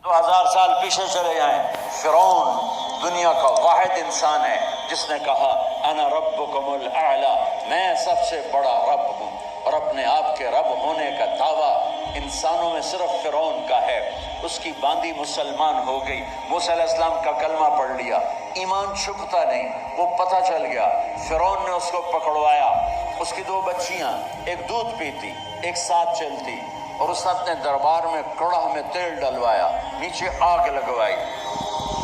2000 سال پیچھے چلے جائیں، فرعون دنیا کا واحد انسان ہے جس نے کہا انا ربکم الاعلی، میں سب سے بڑا رب ہوں، اور اپنے آپ کے رب ہونے کا دعویٰ انسانوں میں صرف فرعون کا ہے۔ اس کی باندی مسلمان ہو گئی، موسیٰ علیہ السلام کا کلمہ پڑھ لیا، ایمان چھپتا نہیں، وہ پتہ چل گیا، فرعون نے اس کو پکڑوایا، اس کی 2 بچیاں، ایک دودھ پیتی ایک ساتھ چلتی، اور اس نے اپنے دربار میں کڑاہ میں تیل ڈلوایا، نیچے آگ لگوائی،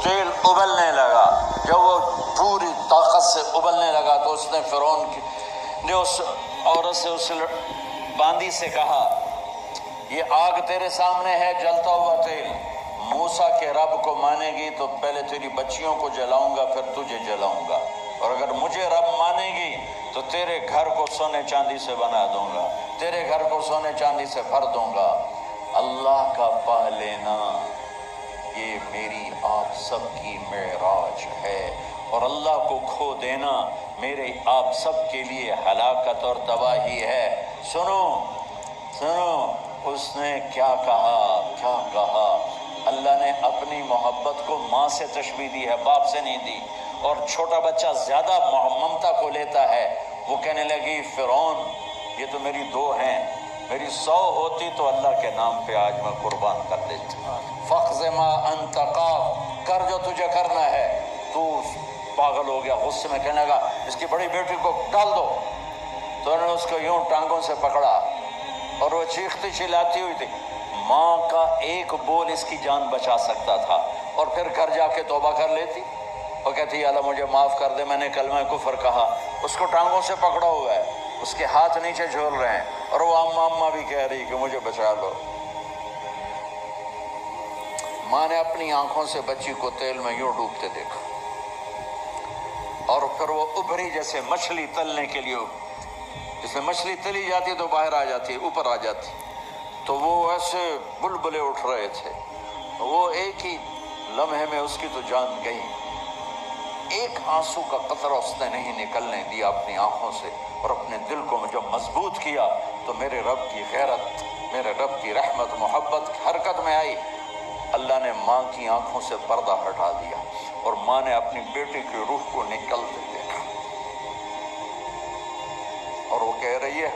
تیل ابلنے لگا، جب وہ پوری طاقت سے ابلنے لگا تو اس نے فرعون نے اس عورت سے، اس باندی سے کہا یہ آگ تیرے سامنے ہے، جلتا ہوا تیل، موسیٰ کے رب کو مانے گی تو پہلے تیری بچیوں کو جلاؤں گا پھر تجھے جلاؤں گا، اور اگر مجھے رب مانے گی تو تیرے گھر کو سونے چاندی سے بنا دوں گا، تیرے گھر کو سونے چاندی سے بھر دوں گا۔ اللہ کا پا لینا یہ میری آپ سب کی معراج ہے، اور اللہ کو کھو دینا میرے آپ سب کے لیے ہلاکت اور تباہی ہے۔ سنو اس نے کیا کہا، اللہ نے اپنی محبت کو ماں سے تشبیہ دی ہے، باپ سے نہیں دی، اور چھوٹا بچہ زیادہ ممتا کو لیتا ہے۔ وہ کہنے لگی فرعون یہ تو میری 2 ہیں، میری 100 ہوتی تو اللہ کے نام پہ آج میں قربان کر دیتی۔ فَاقْضِ مَا أَنْتَ قَاضٍ، کر جو تجھے کرنا ہے۔ تو پاگل ہو گیا، غصے میں کہنے لگا اس کی بڑی بیٹی کو ڈال دو، تو انہوں نے اس کو یوں ٹانگوں سے پکڑا، اور وہ چیختی چلاتی ہوئی تھی۔ ماں کا ایک بول اس کی جان بچا سکتا تھا، اور پھر گھر جا کے توبہ کر لیتی اور کہتی اللہ مجھے معاف کر دے، میں نے کلمہ کفر کہا۔ اس کو ٹانگوں سے پکڑا ہوا ہے، اس کے ہاتھ نیچے جھول رہے ہیں، اور وہ اماں بھی کہہ رہی کہ مجھے بچا لو۔ ماں نے اپنی آنکھوں سے بچی کو تیل میں یوں ڈوبتے دیکھا، اور پھر وہ ابھری جیسے مچھلی تلنے کے لیے، جس میں مچھلی تلی جاتی تو باہر آ جاتی، اوپر آ جاتی، تو وہ ایسے بلبلے اٹھ رہے تھے، وہ ایک ہی لمحے میں اس کی تو جان گئی، ایک آنسو کا قطرہ اس نے نہیں نکلنے دیا اپنی آنکھوں سے، اور اپنے دل کو جب مضبوط کیا تو میرے رب کی غیرت، میرے رب کی رحمت محبت حرکت میں آئی۔ اللہ نے ماں کی آنکھوں سے پردہ ہٹا دیا، اور ماں نے اپنی بیٹی کی روح کو نکلتے دیکھا، اور وہ کہہ رہی ہے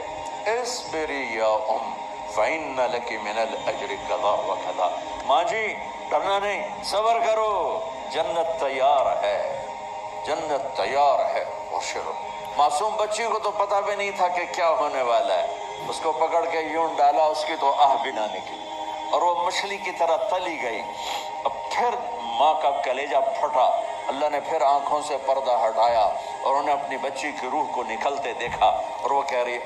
اصبری یا ام فإن لک من الأجر کذا وکذا، ماں جی ڈرنا نہیں، صبر کرو، جنت تیار ہے، جنت تیار ہے۔ اور شروع معصوم بچی کو تو پتہ بھی نہیں تھا کہ کیا ہونے والا ہے، اس کو پکڑ کے یوں ڈالا، اس کی تو آہ بھی نہ نکلی، اور وہ مچھلی کی طرح تلی گئی۔ اب پھر ماں کا کلیجہ پھٹا، اللہ نے پھر آنکھوں سے پردہ ہٹایا، اور انہیں اپنی بچی کی روح کو نکلتے دیکھا، اور وہ کہہ رہی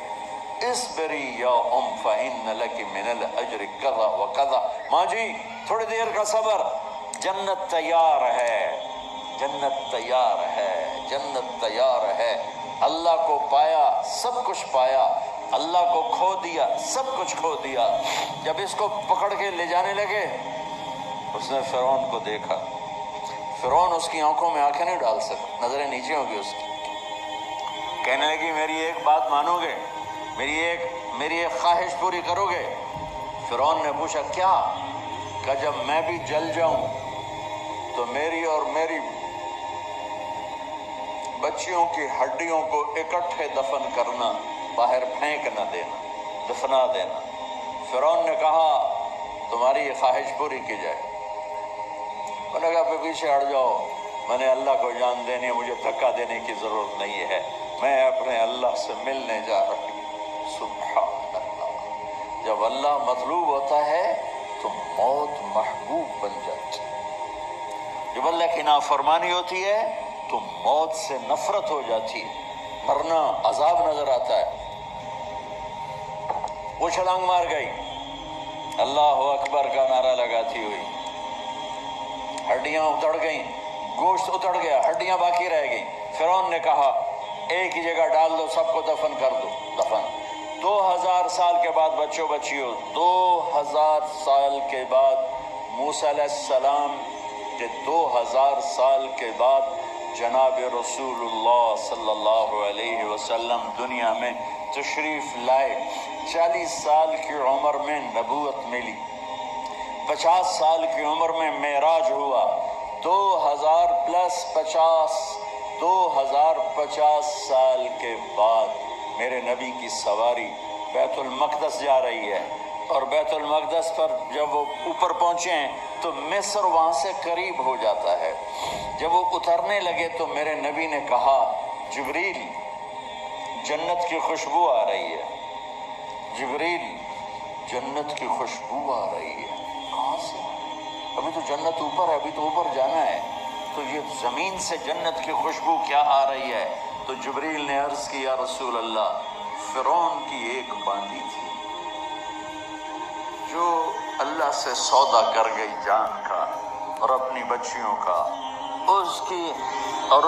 اصبری یا ام فإن لک من الأجر کذا وکذا، ماں جی تھوڑی دیر کا صبر، جنت تیار ہے، جنت تیار ہے، جنت تیار ہے۔ اللہ کو پایا سب کچھ پایا، اللہ کو کھو دیا سب کچھ کھو دیا۔ جب اس کو پکڑ کے لے جانے لگے، اس نے فرعون کو دیکھا، فرعون اس کی آنکھوں میں آنکھیں نہیں ڈال سکا، نظریں نیچے ہوگی اس کی۔ کہنے لگی میری ایک بات مانو گے، میری ایک خواہش پوری کرو گے؟ فرعون نے پوچھا کیا؟ کہ جب میں بھی جل جاؤں تو میری اور میری بچیوں کی ہڈیوں کو اکٹھے دفن کرنا، باہر پھینک نہ دینا، دفنا دینا۔ فرعون نے کہا تمہاری یہ خواہش پوری کی جائے۔ انہوں نے کہا پیچھے ہٹ جاؤ، میں نے اللہ کو جان دینی ہے، مجھے دھکا دینے کی ضرورت نہیں ہے، میں اپنے اللہ سے ملنے جا رہی ہوں۔ سبحان اللہ، جب اللہ مطلوب ہوتا ہے تو موت محبوب بن جاتی ہے، جب اللہ کی نافرمانی ہوتی ہے تو موت سے نفرت ہو جاتی ہے، مرنا عذاب نظر آتا ہے۔ وہ چھلانگ مار گئی، اللہ اکبر کا نعرہ لگاتی ہوئی، ہڈیاں اتڑ گئیں، گوشت اتڑ گیا، ہڈیاں باقی رہ گئیں۔ فرعون نے کہا ایک ہی جگہ ڈال دو، سب کو دفن کر دو۔ دفن 2000 سال کے بعد بچوں بچیوں، 2000 سال کے بعد موسیٰ علیہ السلام کے 2000 سال کے بعد جناب رسول اللہ صلی اللہ علیہ وسلم دنیا میں تشریف لائے۔ 40 سال کی عمر میں نبوت ملی، 50 سال کی عمر میں معراج ہوا، 2050 سال کے بعد میرے نبی کی سواری بیت المقدس جا رہی ہے، اور بیت المقدس پر جب وہ اوپر پہنچے ہیں تو مصر وہاں سے قریب ہو جاتا ہے۔ جب وہ اترنے لگے تو میرے نبی نے کہا جبریل جنت کی خوشبو آ رہی ہے، جبریل جنت کی خوشبو آ رہی ہے۔ کہاں سے؟ ابھی تو جنت اوپر ہے، ابھی تو اوپر جانا ہے، تو یہ زمین سے جنت کی خوشبو کیا آ رہی ہے؟ تو جبریل نے عرض کی یا رسول اللہ، فرعون کی ایک باندی تھی جو اللہ سے سودا کر گئی جان کا اور اپنی بچیوں کا،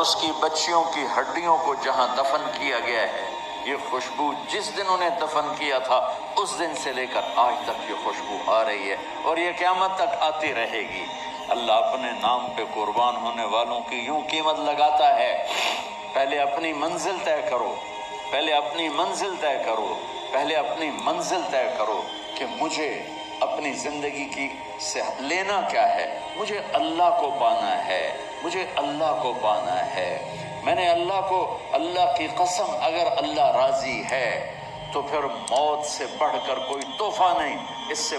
اس کی بچیوں کی ہڈیوں کو جہاں دفن کیا گیا ہے، یہ خوشبو جس دن انہیں دفن کیا تھا اس دن سے لے کر آج تک یہ خوشبو آ رہی ہے، اور یہ قیامت تک آتی رہے گی۔ اللہ اپنے نام پہ قربان ہونے والوں کی یوں قیمت لگاتا ہے، پہلے اپنی منزل طے کرو، پہلے اپنی منزل طے کرو، پہلے اپنی منزل طے کرو کہ مجھے اپنی زندگی کی سے لینا کیا ہے، مجھے اللہ کو پانا ہے، مجھے اللہ کو پانا ہے۔ میں نے اللہ کی قسم، اگر اللہ راضی ہے تو پھر موت سے بڑھ کر کوئی تحفہ نہیں، اس سے